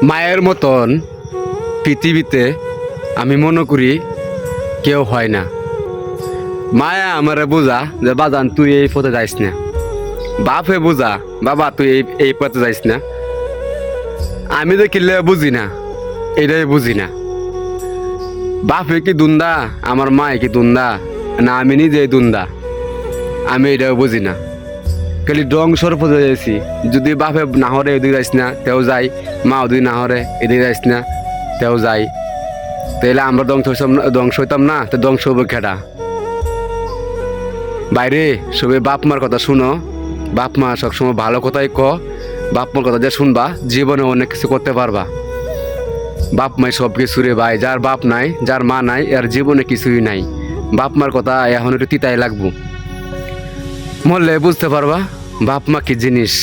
মায়ের মতন পৃথিবীতে আমি মনে করি কেউ হয় না। মায়া আমারে বোঝা যে বাজান তুই এই পথে যাইস না, বাপে বোঝা বাবা তুই এই পথে যাইস না। আমি যে কিনলে বুঝি না, এটাই বুঝি না। বাপে কি দুন্দা, আমার মায়ে কি দুন্দা, না আমি নিজেই দুন্দা, আমি এটাও বুঝি না। খালি ধ্বংসর পথে যাইছি। যদি বাপে না হরে এদিকে যাইস না তেও যাই, মা যদি না হরে এদিকে যাইস না তেও যাই, তাহলে আমরা ধ্বংস হইতাম না? তো ধ্বংস হবে খেটা। বাইরে সবে বাপ মার কথা শুনো, বাপ মা সবসময় ভালো কথাই বাপ মার কথা যে শুনবা জীবনে অনেক কিছু করতে পারবা। বাপ মাই সব কিছু রে ভাই, যার বাপ নাই যার মা নাই এর জীবনে কিছুই নাই। বাপ মার কথা এখন একটু তিতাই লাগবো, মরলে বুঝতে পারবা বাপ মা কি জিনিস।